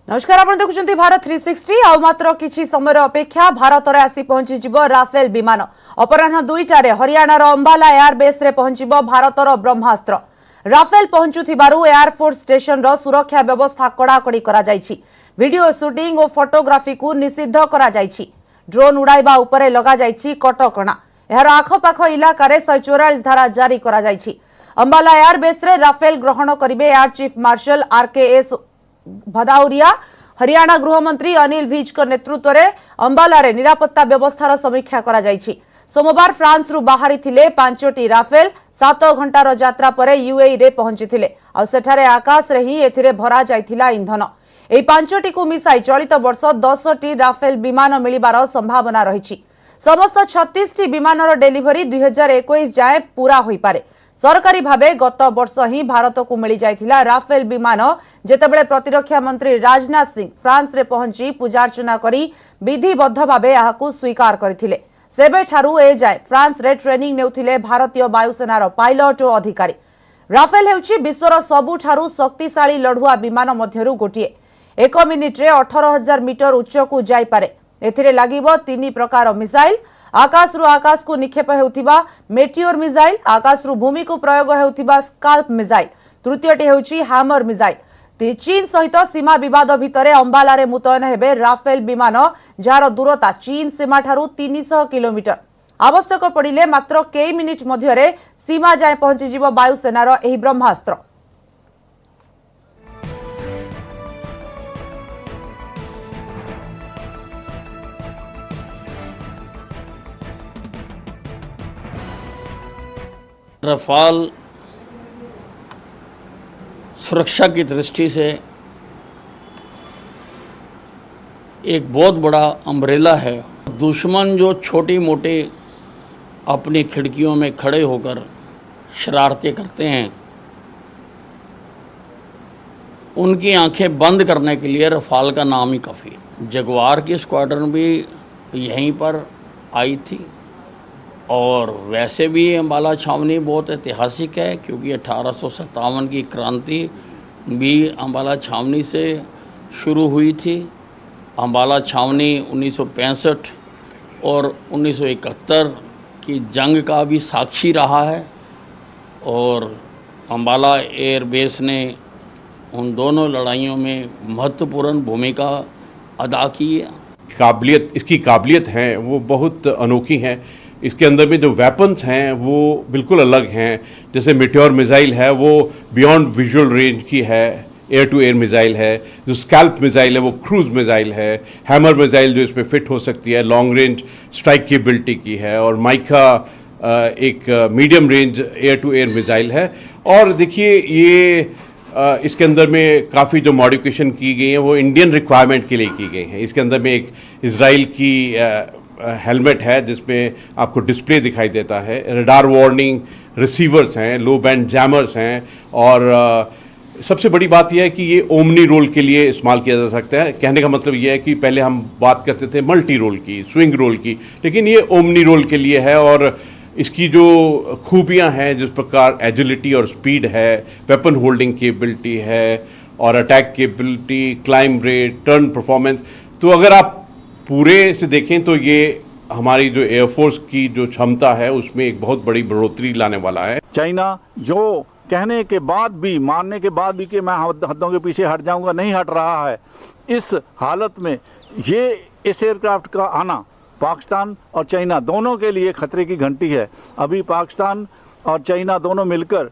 नमस्कार, आप देखुं भारत 360 आउ मात्र किछि समय अपेक्षा भारत में आसी पहुंची राफेल विमान। अपराह 2टार हरियाणार अंबाला एयरबेस रे पहुंचब भारतर ब्रह्मास्त्र। राफेल पहुंचुथिबारु एयरफोर्स स्टेशन रो सुरक्षा व्यवस्था कड़ाकड़ी करा जायछि। वीडियो शूटिंग और फोटोग्राफी को निषिद्ध करा जायछि। ड्रोन उड़ाइबा उपरे लगा जायछि कटकणा। एहार आखपाख इलाका रे 144 धारा जारी करा जायछि। अंबाला एयरबेस रे राफेल ग्रहण करिवे air chief marshal RKS Bhadauria. Haryana गृहमंत्री अनिल विज नेतृत्व में अंबाला रे निरापत्ता व्यवस्थार समीक्षा करा जायछि। सोमवार फ्रांस रु बाहरी थिले 5टी राफेल 7 घंटार यात्रा पर UAE रे पहुंची थिले। आ सेठारे आकाश रे ही एथिरे भरा जायथिला इंधन। एई 5टी को मिसाई चलित वर्ष 10टी राफेल विमान मिलिबार संभावना रहिछि। समस्त 36टी विमानर डेलीवरी 2021 जाए पूरा होई पारे। सरकारी भावे गत वर्ष ही भारत को मिली जाइथिला राफेल विमान जेतेबेले प्रतिरक्षा मंत्री राजनाथ सिंह फ्रांस रे पहुंची पूजार्चना करी विधिबद्ध भावे याकू स्वीकार करथिले। सेबे ठारू ए जाए फ्रांस रे ट्रेनिंग नेउथिले भारतीय वायुसेनार पायलट और अधिकारी। राफेल हेउछि विश्वर सबुठारू शक्तिशाली लढुआ विमान मध्यरु गोटिए। 1 मिनिट रे 18,000 मीटर उच्च को जाई पारे। एथिरे लागिबो 3 प्रकार मिसाइल। आकाश रु आकाश को निक्षेप हेउथिबा मेटियोर मिसाइल, आकाश रु भूमि को प्रयोग हेउथिबा स्काल्प मिसाइल, तृतीयटी हेउछि हैमर मिसाइल। चीन सहित सीमा विवाद भितरे अंबाला रे मुतयन हेबे राफेल विमान जार दूरता चीन सीमा ठारू 300 किलोमीटर। आवश्यक पड़िले मात्र कई मिनिट मध्यरे सीमा जाए पहुंची जिवो वायुसेनार एही ब्रह्मास्त्र। रफाल सुरक्षा की दृष्टि से एक बहुत बड़ा अम्ब्रेला है। दुश्मन जो छोटी मोटी अपनी खिड़कियों में खड़े होकर शरारतें करते हैं, उनकी आंखें बंद करने के लिए रफाल का नाम ही काफ़ी है। जगुआर की स्क्वाड्रन भी यहीं पर आई थी और वैसे भी अंबाला छावनी बहुत ऐतिहासिक है क्योंकि 1857 की क्रांति भी अंबाला छावनी से शुरू हुई थी। अंबाला छावनी 1965 और 1971 की जंग का भी साक्षी रहा है और अंबाला एयरबेस ने उन दोनों लड़ाइयों में महत्वपूर्ण भूमिका अदा की है। इसकी काबिलियत है वो बहुत अनोखी है। इसके अंदर में जो वेपन्स हैं वो बिल्कुल अलग हैं। जैसे मेटियोर मिसाइल है वो बियॉन्ड विजुअल रेंज की है, एयर टू एयर मिसाइल है। जो स्कैल्प मिसाइल है वो क्रूज मिसाइल है। हैमर मिसाइल जो इसमें फिट हो सकती है, लॉन्ग रेंज स्ट्राइक केबिलिटी की है। और माइका एक medium range air to air missile है। और देखिए ये इसके अंदर में काफ़ी जो मॉडिफिकेशन की गई है वो इंडियन रिक्वायरमेंट के लिए की गई है। इसके अंदर में एक इजराइल की हेलमेट है जिसमें आपको डिस्प्ले दिखाई देता है। रडार वार्निंग रिसीवर्स हैं, लो बैंड जैमर्स हैं। और सबसे बड़ी बात यह है कि ये ओमनी रोल के लिए इस्तेमाल किया जा सकता है। कहने का मतलब ये है कि पहले हम बात करते थे मल्टी रोल की, स्विंग रोल की, लेकिन ये ओमनी रोल के लिए है। और इसकी जो खूबियां हैं, जिस प्रकार एजिलिटी और स्पीड है, वेपन होल्डिंग केबिलिटी है और attack capability, climb rate, turn performance, तो अगर आप पूरे से देखें तो ये हमारी जो एयरफोर्स की जो क्षमता है उसमें एक बहुत बड़ी बढ़ोतरी लाने वाला है। चाइना जो कहने के बाद भी, मानने के बाद भी कि मैं हदों के पीछे हट जाऊंगा, नहीं हट रहा है। इस हालत में ये इस एयरक्राफ्ट का आना पाकिस्तान और चाइना दोनों के लिए खतरे की घंटी है। अभी पाकिस्तान और चाइना दोनों मिलकर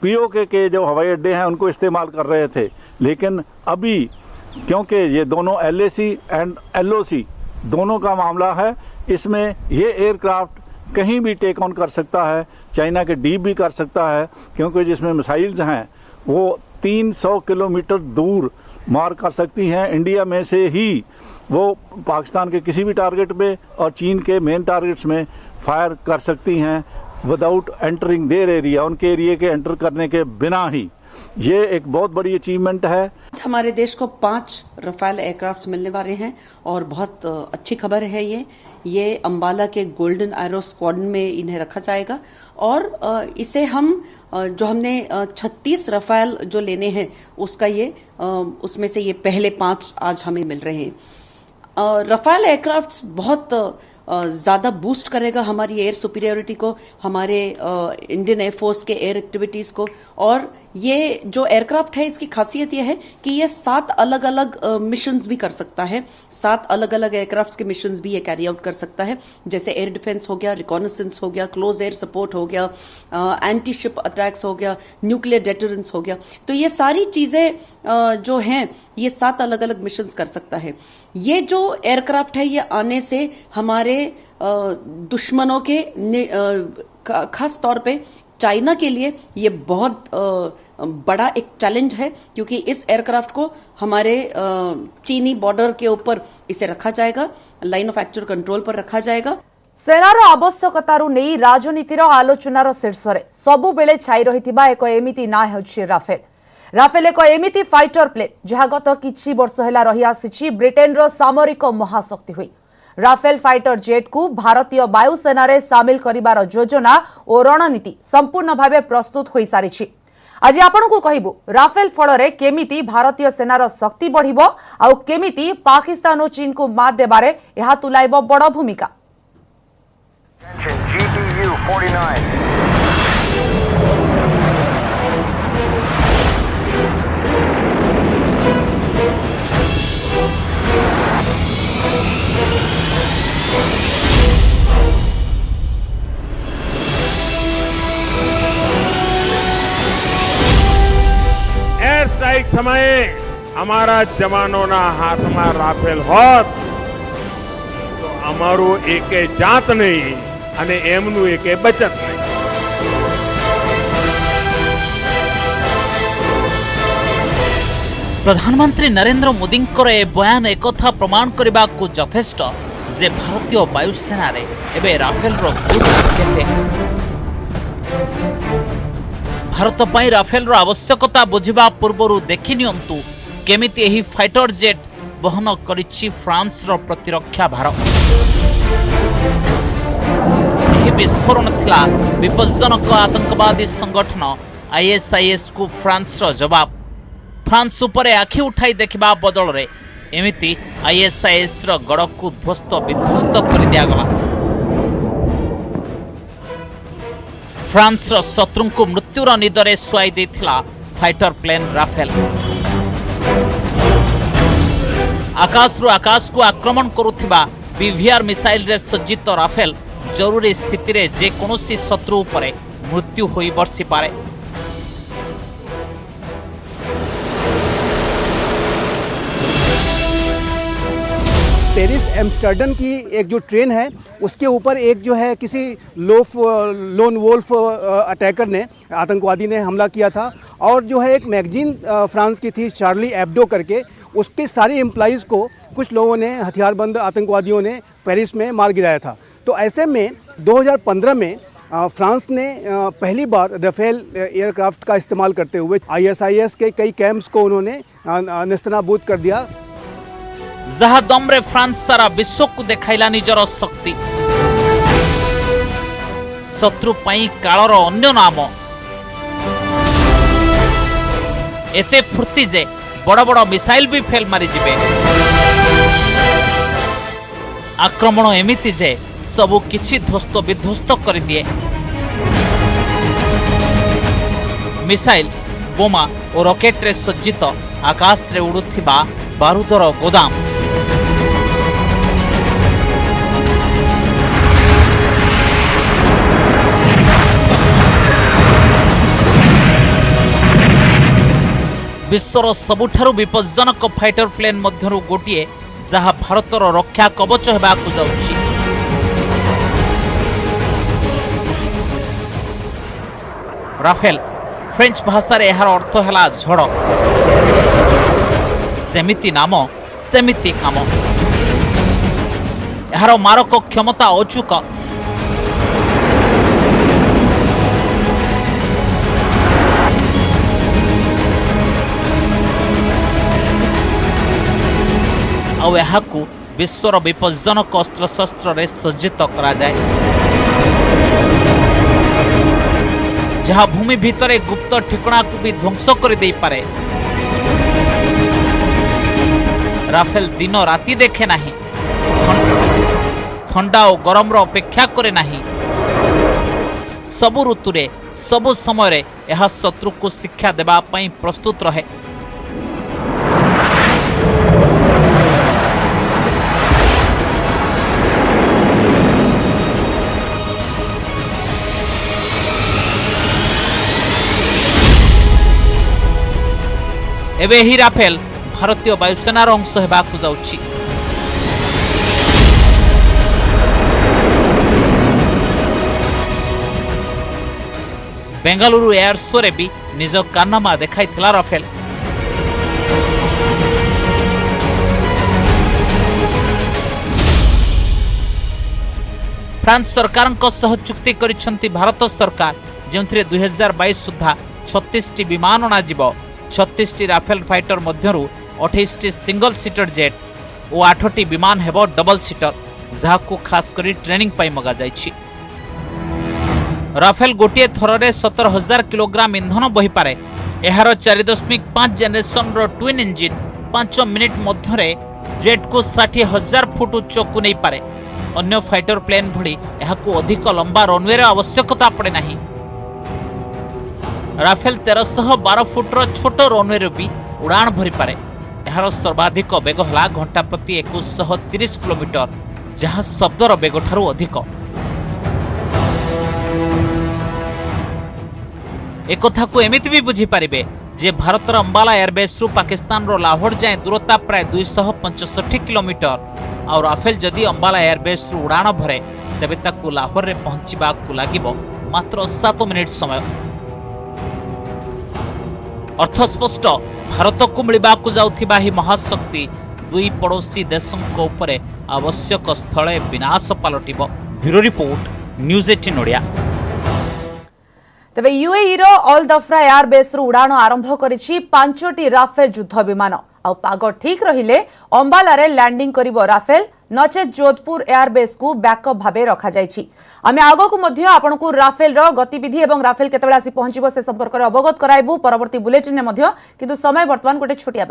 POK के जो हवाई अड्डे हैं उनको इस्तेमाल कर रहे थे, लेकिन अभी क्योंकि ये दोनों LAC एंड LOC दोनों का मामला है, इसमें ये एयरक्राफ्ट कहीं भी टेक ऑन कर सकता है, चाइना के डीप भी कर सकता है, क्योंकि जिसमें मिसाइल्स हैं वो 300 किलोमीटर दूर मार कर सकती हैं। इंडिया में से ही वो पाकिस्तान के किसी भी टारगेट में और चीन के मेन टारगेट्स में फायर कर सकती हैं विदाउट एंटरिंग देयर एरिया, उनके एरिया के एंटर करने के बिना ही। ये एक बहुत बड़ी अचीवमेंट है। हमारे देश को 5 रफाल एयरक्राफ्ट मिलने वाले हैं और बहुत अच्छी खबर है ये अंबाला के गोल्डन एरो स्क्वाड्रन में इन्हें रखा जाएगा और इसे हम जो हमने 36 रफाल जो लेने हैं उसका उसमें से ये पहले 5 आज हमें मिल रहे हैं। रफाल एयरक्राफ्ट बहुत ज्यादा बूस्ट करेगा हमारी एयर सुपीरियरिटी को, हमारे इंडियन एयरफोर्स के एयर एक्टिविटीज को। और ये जो एयरक्राफ्ट है इसकी खासियत यह है कि ये 7 अलग अलग मिशंस भी कर सकता है, 7 अलग अलग एयरक्राफ्ट के मिशंस भी ये कैरी आउट कर सकता है, जैसे एयर डिफेंस हो गया, रिकॉनेसेंस हो गया, क्लोज एयर सपोर्ट हो गया, एंटी शिप अटैक्स हो गया, न्यूक्लियर डेटरेंस हो गया। तो ये सारी चीजें जो हैं ये 7 अलग अलग मिशंस कर सकता है। ये जो एयरक्राफ्ट है ये आने से हमारे दुश्मनों के खास तौर पे चाइना के लिए ये बहुत बड़ा एक चैलेंज है, क्योंकि इस एयरक्राफ्ट को हमारे चीनी बॉर्डर के ऊपर इसे रखा जाएगा, लाइन ऑफ एक्चुअल कंट्रोल पर रखा जाएगा। सेनार आवश्यकतारू नहीं राजनीतिर आलोचनार शीर्षरे सबु बेले छाई रहिथिबा एक एमिति ना हेउछि राफेल। राफेल एक एमिति फाइटर प्लेन जहा गत किछि वर्ष हेला रही आसिछि ब्रिटेनर सामरिक महाशक्ति होई। राफेल फाइटर जेट को भारतीय वायुसेना रे सामिल करिबार योजना और रणनीति संपूर्ण भावे प्रस्तुत होई सारिछि। आज आपण को कहबू राफेल फलरे केमिति भारतीय सेनार शक्ति बढ़िबो आ केमिति पाकिस्तान और चीन को मात देबारे यहा तुलाइबो बड़ भूमिका। GPU 49 एयर स्ट्राइक समय हमारा जवानों ना हाथ में राफेल होत तो अमारू एके जात नहीं अने एमनु एके बचत नहीं। प्रधानमंत्री नरेंद्र मोदी ए बयान एक प्रमाण करने को यथेष्ट जे भारतीय वायुसेना रे एबे राफेल रो गुरुत्व केते। भारत पई राफेल रो आवश्यकता बुझिबा पूर्वरु देखि नियंतु केमिति एही फाइटर जेट बहन करिछि फ्रांस रो प्रतिरक्षा भार। एही विस्फोरण थिला विपज्जनक आतंकवादी संगठन ISIS को फ्रांस रो जवाब। फ्रांस उपरे आखि उठाई देखिबा बदल रे एमिति ISIS रो गड़ को ध्वस्त विध्वस्त कर दिया गला। फ्रांस रो शत्रु को मृत्युर निदरे सुआई देथिला फाइटर प्लेन राफेल। आकाश को आक्रमण करुथिबा BVR मिसाइल रे सज्जित राफेल जरूरी स्थिति रे जे कोनोसी शत्रु उपरे मृत्यु होई बरसी पारे। पेरिस एम्स्टर्डम की एक जो ट्रेन है उसके ऊपर एक जो है किसी लोन वोल्फ अटैकर ने आतंकवादी ने हमला किया था और जो है एक मैगजीन फ्रांस की थी चार्ली एब्डो करके, उसके सारे एम्प्लॉइज़ को कुछ लोगों ने हथियारबंद आतंकवादियों ने पेरिस में मार गिराया था। तो ऐसे में 2015 में फ्रांस ने पहली बार राफेल एयरक्राफ्ट का इस्तेमाल करते हुए ISIS के कई कैंप्स को उन्होंने नेस्तनाबूद कर दिया। जहा दमरे फ्रांस सारा विश्व को देखाइला निजर शक्ति। शत्रु पाई कालर अन्य नाम एते फुर्ती जे बड़ बड़ मिसाइल भी फेल मारी जिबे। आक्रमण एमिति जे सबु किछि ध्वस्त विध्वस्त कर दिए। मिसाइल बोमा और रॉकेट रे सज्जित आकाश रे उड़ुथिबा बारूदर गोदाम। विश्वर सबुठारु विपज्जनक फाइटर प्लेन मध्यरु गोटिए जहा भारतर रक्षा कवच हेबाकु जाउछि। राफेल फ्रेंच भाषा रे एहार अर्थ हैला झड़। सेमिति नाम सेमिति काम। एहार मारक क्षमता अचूक। ଆଉ ଏହାକୁ विश्वर विपज्जनक अस्त्रशस्त्र सज्जित करा जाए जहाँ भूमि भितर गुप्त ठिकणा को भी ध्वंस कर दे पारे। राफेल दिन राति देखे नहीं, ठंडा और गरम अपेक्षा करे नहीं। सबु ऋतुरे सबु समय यह शत्रु को शिक्षा देबा पई प्रस्तुत रहे। एबे ही राफेल भारतीय वायुसेनार अंश हेबाकु जाउछि। बेंगलुरु एयर शो रे भी निज कारनामा देखाइथिला राफेल। फ्रांस सरकार सह चुक्ति करिसंती भारत सरकार, जेउथिरे 2022 सुधा 36 टी विमान अणाजिब। 36 टी राफेल फाइटर मध्यरु 28 टी सिंगल सीटर जेट और 8 टी विमान हेबो डबल सीटर, जाहाकु खास करी ट्रेनिंग पाई मगा जाइछि। राफेल गोटे थररे 17,000 किलोग्राम इंधन बही पारे। एहार 4.5 जेनेरेशन रो ट्विन इंजिन 5 मिनिट मध्यरे जेट को 60,000 फुट उच्चकु नहीं पारे। अन्य फाइटर प्लेन भली एहाकु अधिक लंबा रनवे रे आवश्यकता पड़े नहीं। राफेल 1312 फुट्र छोट रनवे भी उड़ान भरी पारे। एहार सर्वाधिक बेग हला घंटा प्रति 2130 किलोमीटर, जहाँ शब्दर बेग ठारू अधिक। एक कथा को एमिति भी बुझी पारिबे जे भारतर अंबाला एयरबेस रु पाकिस्तान रो लाहौर जाए दूरता प्राय 265 किलोमीटर और राफेल जदि अंबाला एयरबेस रु उड़ान भरे तेबे ताकु लाहौर रे पहुंचीबा को लागिबो मात्र 7 मिनिट समय। अर्थ स्पष्ट, भारत को मिलवा जाउथिबा ही महाशक्ति दुई पड़ोसी देशों उपरे आवश्यक स्थले विनाश पलटिबो। Bureau report, news 18 Odia. तेबे यूएई रो अल दफ्रा एयरबेस रु उड़ान आरंभ करिछि 5टी राफेल युद्ध विमान। आ पाग ठीक रहिले अंबाला रे लैंडिंग करिवो राफेल, नचे जोधपुर एयरबेस को बैकअप भाबे रखा जाइछि। आमे आगो को मध्य आपन को राफेल रो गतिविधि एवं राफेल केतबेला आसी पहुंचिबो से संपर्क रे अवगत कराइबु परवर्ती बुलेटिन ने मध्य। किंतु समय वर्तमान गोटे छोटिया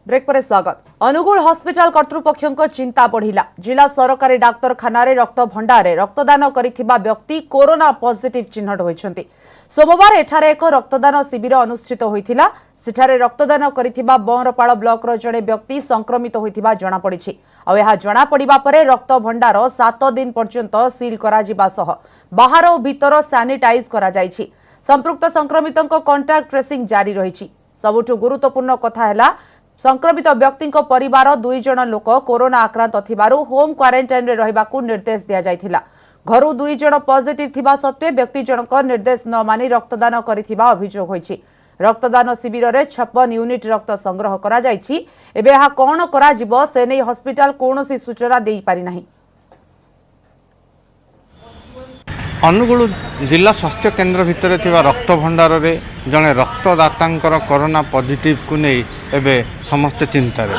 ब्रेक पर स्वागत। अनुगुल हॉस्पिटल कर्तृपक्षों चिंता बढ़िला। जिला सरकारी डाक्तरखाना रे रक्त भंडारे रक्तदान करिथिबा व्यक्ति कोरोना पॉजिटिव चिन्हट होइछन्ति। सोमवार एठारे एक रक्तदान शिविर अनुष्ठित होइथिला। सेठारे रक्तदान करिथिबा बंरपाड़ ब्लॉक रो जणे व्यक्ति संक्रमित होइथिबा जणा पड़िछि। आ एहा जणा पड़िबा परे रक्त भंडार 7 दिन पर्यंत सील करा जिबा सह बाहर और भीतर सैनिटाइज करा जाइछि। संपृक्त संक्रमितों कॉन्टैक्ट ट्रेसिंग जारी रहिछि। सबुठु गुरुत्वपूर्ण कथा हैला संक्रमित व्यक्ति परिवार 2 जण लोक कोरोना आक्रांत थिबारु होम क्वारंटाइन रे रहिबाकू निर्देश दिया जायथिला। घरु 2 जण पॉजिटिव थिबा सत्वे व्यक्ति जनक निर्देश न मानि रक्तदान करिथिबा अभियोग होइछि। रक्तदान शिविर रे 56 यूनिट रक्त संग्रह करा जायछि। एबे एहा कोन करा जिवो से नै हॉस्पिटल कोनोसी सूचना देई पारि नाही। अनुगुल जिला स्वास्थ्य केन्द्र भितर थिबा रक्त भंडार रे जणे रक्तदातांकर कोरोना पॉजिटिव को नहीं एबे समस्त चिंतार।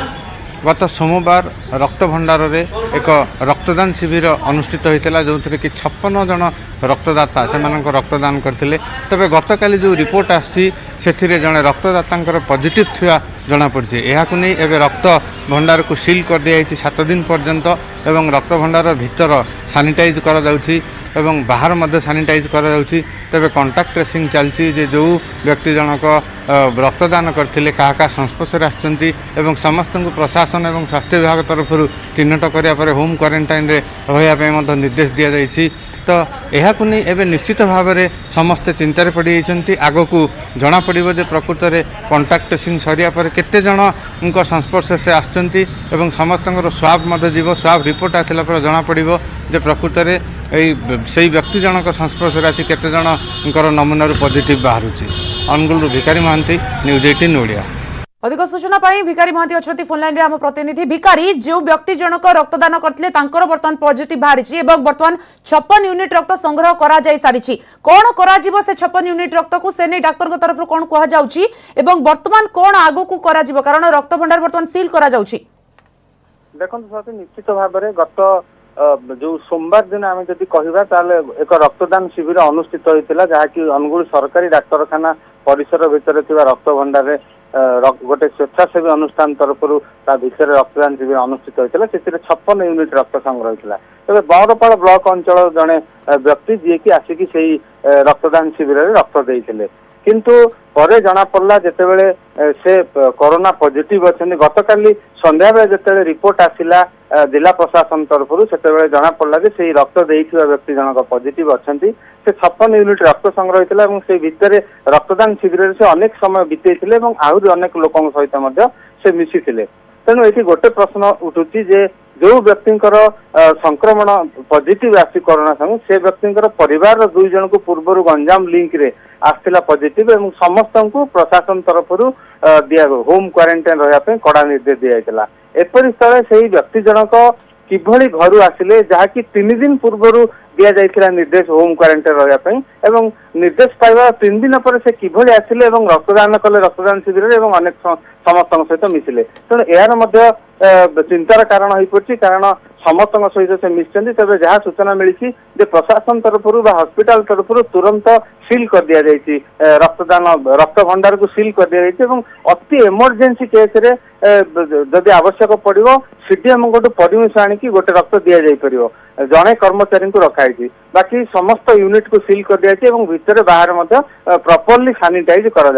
गत सोमवार रक्त भंडार रे एक रक्तदान शिविर अनुष्ठित होता जो कि 56 जन रक्तदाता से रक्तदान करते। तबे गतकाली जो रिपोर्ट आसी से जड़े रक्तदाता पॉजिटिव थिया जना पड़ी। यह नहीं एवं रक्त भंडार को सील कर दिया 7 दिन पर्यंत एवं रक्त भंडार भीतर सानिटाइज करा जाउछि एवं बाहर मध्य सानिटाइज करा जाउछि। तबे कांटेक्ट ट्रेसिंग चलछि जे जो व्यक्ति जनक रक्तदान करथिले का संस्पर्श आछंती एवं समस्त को प्रशासन एवं स्वास्थ्य विभाग तरफ चिन्हट करिया परे होम क्वारंटाइन रे रहिया पे मध्य निर्देश दिया जाइछि। तो यह नहीं एवं निश्चित भाव में समस्ते चिंतार पड़ी जाती। आग को जना पड़ो जे प्रकृत में कांटेक्ट ट्रेसिंग सरिया पर केते जन संस्पर्श से आसुँच समस्त स्वाब जीव स्वाब रिपोर्ट आसला पर जना पड़ो जे प्रकृत में से व्यक्ति जनक संस्पर्श आसी केते जन नमूना पॉजिटिव बाहर। अनुगुल भिकारी महांती, न्यूज 18 ओडिया। अधिक सूचना पाई भिकारी महांती अछंती फोन लाइन रे हम प्रतिनिधि भिकारी जो व्यक्ति जनक रक्तदान करथिले तांकर वर्तमान पॉजिटिव बाहरिछि एवं वर्तमान 56 यूनिट रक्त संग्रह करा जाय सारिछि कोन करा जिवो से 56 यूनिट रक्त को सेने डाक्टर को तरफ कोन कहा जाउछि एवं वर्तमान कोन आगो को करा जिवो कारण रक्त भंडार वर्तमान सील करा जाउछि देखो निश्चित भाव में गत जो सोमवार दिन आम जदि कहवा एक रक्तदान शिविर अनुष्ठित होता जहाँकि अनुगुल सरकारी डाक्तखाना परिसर भितर रक्त भंडार गोटे स्वेच्छासेवी अनुष्ठान तरफ भितर रक्तदान शिविर अनुष्ठित होता से 56 यूनिट रक्त संग्रह होता तेज बरपाल ब्लॉक अंचल जड़े व्यक्ति जी की आसिकी से रक्तदान शिविर में रक्त देते किंतु परे जना पड़ला जितेबले से कोरोना पॉजिटिव अच्छा गतकाली संध्या बेले जिते रिपोर्ट आसिला जिला प्रशासन तरफ से जना पड़ला से रक्त देइथिबा व्यक्ति जनक पॉजिटिव अच्छा से 56 यूनिट रक्त संग्रह होता है से भितर रक्तदान शिविर से अनेक समय बितेइथिले एवं आहुरी अनेक लोकों सहित से मिसिथिले तेणु ये गोटे प्रश्न उठुची जे जो व्यक्ति संक्रमण पॉजिटिव आसी कोरोना संग से व्यक्ति परिवार 2 जन को पूर्व गंजाम लिंक रे आसला पॉजिटिव एवं समस्त को प्रशासन तरफ दिया होम क्वारंटाइन रहा कड़ा निर्देश दिया एपरी स्थल से व्यक्ति जनक किभली घर आसिले जहाँकि 3 दिन पूर्व दिया जाइथिला निर्देश होम क्वारंटाइन रहा एवं निर्देश पाइबा 3 दिन पर से किभली आसिले एवं रक्तदान कले रक्तदान शिविर एवं अनेक समस्त सहित मिसिले तेणु यार मध्य चिंतार कारण हो पड़ी कारण समस्त सहित से मिशन तेज जहाँ सूचना मिली प्रशासन तरफ हॉस्पिटल तरफ तुरंत सील कर दि जाइए रक्तदान रक्त भंडार को सील कर दि जाइए अति इमरजेंसी केस रे जदि आवश्यक पड़ो सीडीएम को परमिशन आनिकी गोटे रक्त दि जापर जड़े कर्मचारी को रखाई बाकी समस्त यूनिट को सील कर दि जाइए भितर बाहर प्रॉपर्ली सानिटाइज करा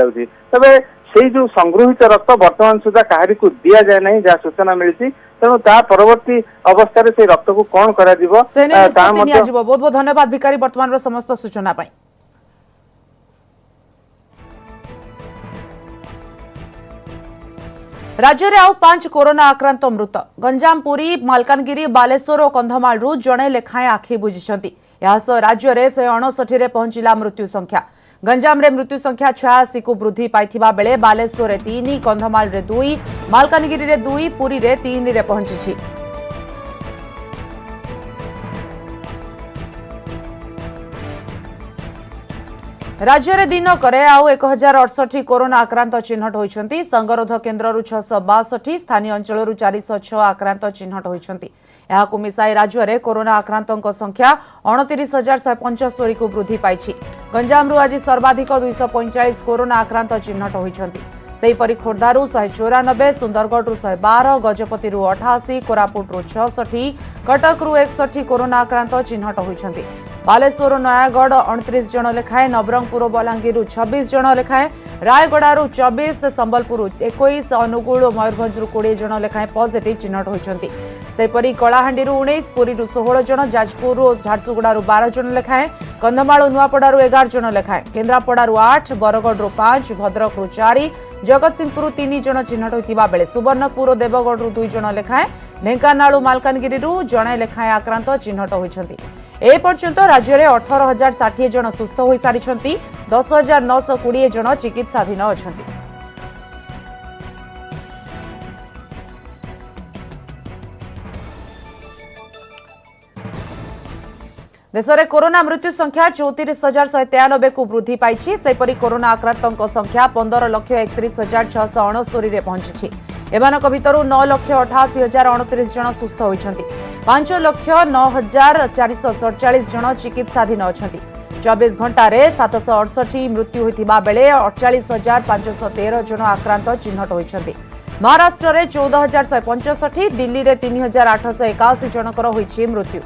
तबे से जो संगृहित रक्त वर्तमान सुधा कहारी को दिया जाए नहीं जहाँ सूचना मिली तेणु ता परवर्ती अवस्था से रक्त को कौन करा जिवो बहुत बहुत धन्यवाद भिकारी वर्तमान समस्त सूचना पाई। राज्य में आउ 5 कोरोना आक्रांत मृत गंजाम पुरी मालकानगिरी बालेश्वर और कंधमाल जड़े लेखाएं आखि बुझिछंती राज्य में 159 रे पहुंचला मृत्यु संख्या गंजाम रे मृत्यु संख्या 86 को वृद्धि पाइथिबा बेले बालेश्वर रे 3 कंधमाल रे 2 मालकानगिरी रे 2 पुरी रे 3 रे पहुंची राज्य में दिन करे आउ 1068 कोरोना आक्रांत चिन्हट होइछंती संगरोध केन्द्र 662 स्थानीय अंचल 406 आक्रांत चिन्हट होइछंती यहाकु मिसाई राज्य में कोरोना आक्रांतों संख्या 29,175 को वृद्धि पाई गंजाम आज सर्वाधिक 245 कोरोना आक्रांत चिन्हट होइछंती सेहीपरि खोर्धारू 194 सुंदरगढ़ 112 गजपति 88 कोरापुट 66 कटक 61 कोरोना आक्रांत चिन्हट होइछंती बालेश्वर नयागढ़ 29 जन लेखाएं नवरंगपुर बलांगीर 26 जन लेखाएं रायगड़ारू 24 संबलपुर 21 अनुगुल और मयूरभंज 20 जन लेखाएं पॉजिटिव चिन्हट होइछंती सेहीपरि कलाहांडी 19 पुरी 16 जन जाजपुर और झारसुगुड़ा 12 जन लेखाएं कंधमाल नुआपड़ारू 11 जन लेखाएं केन्द्रापड़ारू 8 बरगढ़ 5 भद्रक 4 जगतसिंहपुर 3 जन चिन्हट होइतिबा बेले सुवर्णपुर और देवगढ़ 2 जन लेखाएं ढेंकानाल मालकानगिरी जड़े लेखाएं आक्रांत चिन्हट होइछंती ए पर्यंत राज्य में 18,060 जन सुस्थ हो सारी 10,920 जन चिकित्साधीन अच्छा देश में कोरोना मृत्यु संख्या 34,193 को वृद्धि पाई सेपरी कोरोना आक्रांतों संख्या 15,31,669 रे पहुंची एमानक भितर 9,88,029 जन सुस्थ होइछंती 5,09,447 जन चिकित्साधीन अच्छा 24 घंटा 768 मृत्यु होइतिबा बेले 48,513 जन आक्रांत चिन्हट होइछंती महाराष्ट्र में 14,165 दिल्ली में 3,881 जनकर होइछि मृत्यु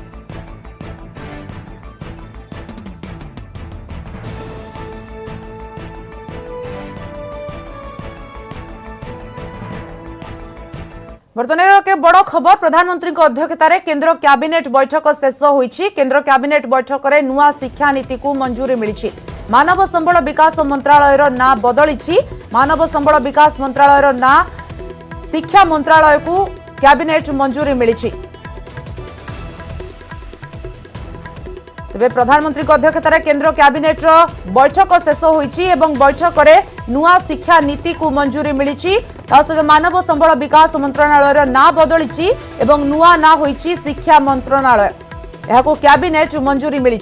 बर्तमान के बड़ खबर प्रधानमंत्री अध्यक्षतार केन्द्र कैबिनेट बैठक शेष होईछि केन्द्र कैबिनेट बैठक में नुआ शिक्षा नीति को मंजूरी मिली मानव संबल विकास मंत्रालय ना बदली मानव संबल विकास मंत्रालय ना शिक्षा मंत्रालय को कैबिनेट मंजूरी मिली तेज प्रधानमंत्री अध्यक्षतार केन्द्र कैबिनेट बैठक शेष होईछि एवं बैठक में नुआ शिक्षा नीति को मंजूरी मिली। मानव संबल विकास मंत्रणालय ना बदली एवं नुआ ना होईची शिक्षा मंत्रणालय यहां कैबिनेट मंजूरी मिली।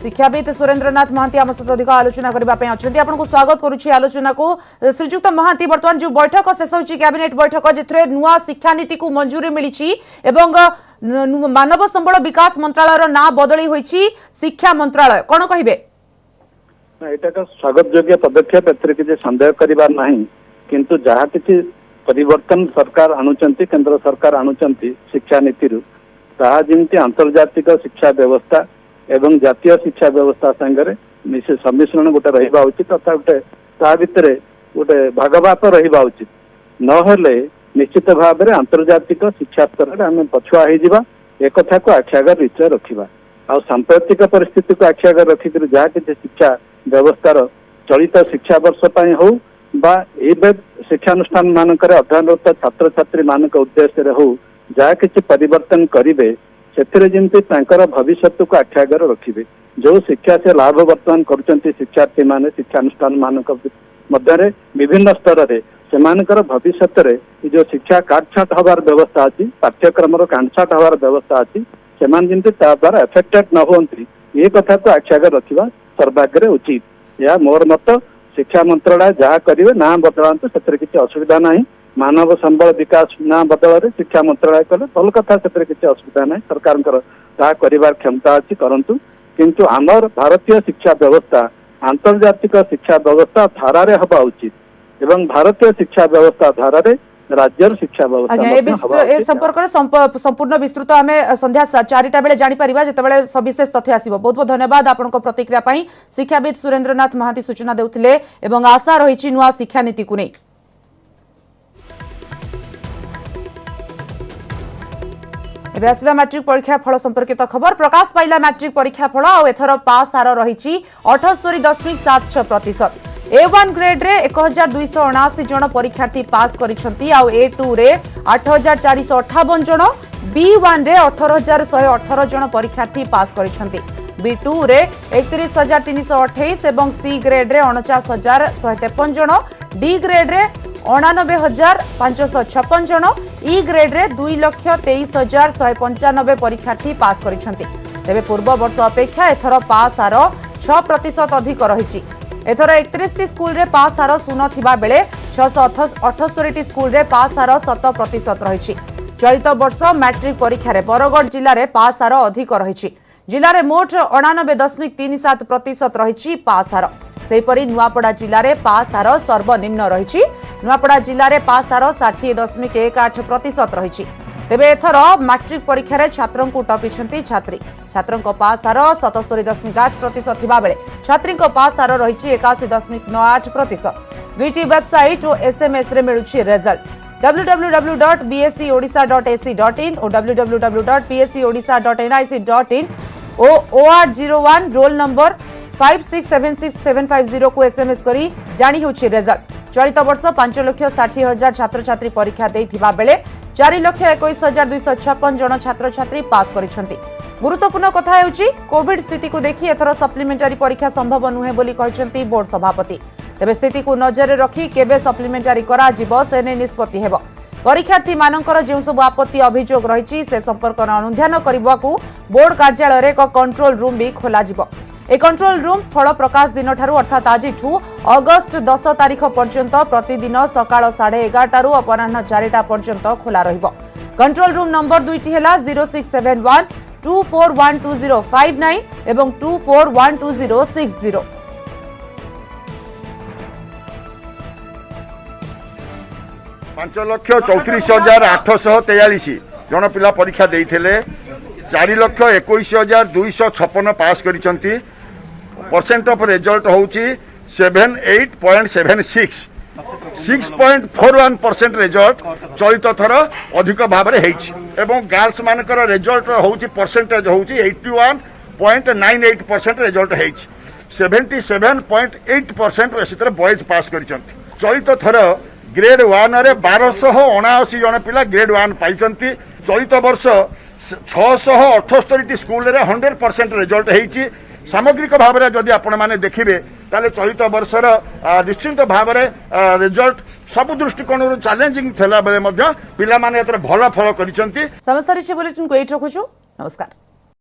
शिक्षाविद सुरेंद्रनाथ महांती आम सहित अधिक आलोचना करने आपको स्वागत करुच्ची आलोचना को। श्रीजुक्त महांती बर्तमान जो बैठक शेष होची कैबिनेट बैठक जिथे नुआ शिक्षा नीति को मंजूरी मिली एवं मानव संबल विकास मंत्रालय ना बदली होईची शिक्षा मंत्रालय कौन कहिबे? एटा स्वागत योग्य पदक्षेप एथरे किसी संदेह करिबार नाही किंतु जहाँ किसी परिवर्तन सरकार आणुचंती केंद्र सरकार आणुचंती शिक्षा नीति रु ताहा जेमती अंतर्जातिक शिक्षा व्यवस्था एवं जातीय शिक्षा व्यवस्था संगे सम्मिश्रण गोटे रहिबा उचित तथा गोटे ता भितर गोटे भागभाप रहिबा उचित नहेले निश्चित भाव में अंतर्जातिक शिक्षा स्तर में आम पछुआ हो एक कथा को आख्यागर निश्चय रखा आ सांप्रतिक परिस्थिति को आख्यागर रखिक जहाँ किसी शिक्षा व्यवस्थार चलित शिक्षा वर्ष हो बा शिक्षानुष्ठान मानक अध्ययनरत छात्र छात्री मान उद्देश्य हो जहाँ किसी परिवर्तन करेंगे से जमी भविष्य को आख्यागर रखिए जो शिक्षा से लाभ बर्तमान कर शिक्षार्थी मान शिक्षानुष्ठान मान मध्य विभिन्न स्तर में से भविष्य जो शिक्षा काटछाट हबार व्यवस्था अच्छी पाठ्यक्रम काटछाट हबार व्यवस्था अच्छी से द्वारा एफेक्टेड न होती ये कथा को आख्यागर रखा सर्वाग्रे उचित यह मोर मत। शिक्षा मंत्रालय जहाँ करेंगे ना बदलांतु से किसी असुविधा ना मानव संबल विकास ना बदल शिक्षा मंत्रालय कले भल कथा से किसी असुविधा ना सरकार कर क्षमता अच्छी करंतु किंतु आमर भारतीय शिक्षा व्यवस्था आंतर्जातिक शिक्षा व्यवस्था धारा हवा उचित एवं भारतीय शिक्षा व्यवस्था धारा राज्य शिक्षा व्यवस्था संपर्क संपूर्ण विस्तृत आम संध्या 4टा बेले जापर जिते सविशेष तथ्य आसो। बहुत बहुत धन्यवाद आपण प्रतिक्रिया पाई। शिक्षाविद सुरेंद्रनाथ महांती सूचना देउथिले एवं आशा रही नुआ शिक्षा नीति को नहीं। एबे आसबा मैट्रिक परीक्षा फल संपर्कित खबर प्रकाश पाइला मैट्रिक परीक्षा फल आ एथर पास हार रही 78.76%। A1 ग्रेड रे 1279 जन परीक्षार्थी पास करिसंती आ A2 रे 8458 जन B1 रे 18118 जन परीक्षार्थी पास करिसंती B2 रे 31328 एवं C ग्रेड रे 49153 जन D ग्रेड रे 89556 जन E ग्रेड रे 2,23,195 परीक्षार्थी पास करिसंती। तेबे पूर्व वर्ष अपेक्षा एथर पास हार 6% अधिक रही। एथर 31 स्कूल रे पास हार शून्य थिबा बेले 678 स्कूल रे पास हार 7% रही। चलित वर्ष मैट्रिक परीक्षा रे बरगढ़ जिल्ला रे पास हार अधिक रही। जिल्ला रे मोट 89.37% रही पास हार। सेहीपरि नुआपड़ा जिल्ला रे पास हार सर्वनिम्न रही। नुआपड़ा जिल्ला रे पास हार 60.18% रही। तेबे एथर मैट्रिक परीक्षा रे छात्रों को टपिछंती छात्री छात्रों को पास हार 77.8% थिबा बेले छात्री को पास हार रही 81.98%। दुईटी वेबसाइट और SMS रे मिलुछि रिजल्ट www.bscodisha.ac.in और www.pscodisha.nic.in OR01 रोल नंबर 56767750 को SMS करी जानी होछि रिजल्ट। चलित वर्ष 5,60,000 छात्र छात्री परीक्षा देथिबा बेले 4,21,256 जन छात्र छात्री पास करिसंती। गुरुत्वपूर्ण कथा हेउछि कोविड स्थिति को देखि एथर सप्लीमेंटारी परीक्षा संभव नुहे बोली कहिसंती बोर्ड सभापति। तेबे स्थिति को नजर रखी केबे सप्लीमेंटारी करा जिवो सेने निष्पत्ति हेबो। परीक्षार्थी मानकर जो सब आपत्ति अभियोग रही से संपर्क अनुध्यान करने को बोर्ड कार्यालय रे एक कंट्रोल रूम भी खोल ए कंट्रोल रूम फल प्रकाश दिन ठारू अर्थात आज अगस्ट 10 तारीख पर्यंत प्रतिदिन सकाळ 11:30 अपराह्न 4टा पर्यंत खोला रहिबो। कंट्रोल रूम नंबर 2टी हैला 0671 24122059 एवं 24122060। पांच लक्ष 34,843 जन पिला परीक्षा देइथिले 4,21,256 पास करिसंती। परसेंट ऑफ रिजल्ट होउची 78.76 6.41% रिजल्ट चलित थर अधिक भाव में होइछि एवं गर्ल्स मानकर रिजल्ट होउची परसेंटेज होउची 81.98% रिजल्ट होइछि 77.8% रेसितर बॉयज पास करिसंती। चलित थर ग्रेड 1 रे 1279 जन पिला ग्रेड 1 पाइचंती। चलित वर्ष 678 स्कूल रे 100% रिजल्ट होइछि सामग्रिक भाव में जदि आपण मैंने देखिए ताले चलित वर्षर निश्चिंत भाव में रिजल्ट सब दृष्टिकोण चैलेंजिंग थिला बेले मध्य पिला माने एतरे भल फल करिसंती। समस्त बुलेटिन को एट रखुछु। नमस्कार।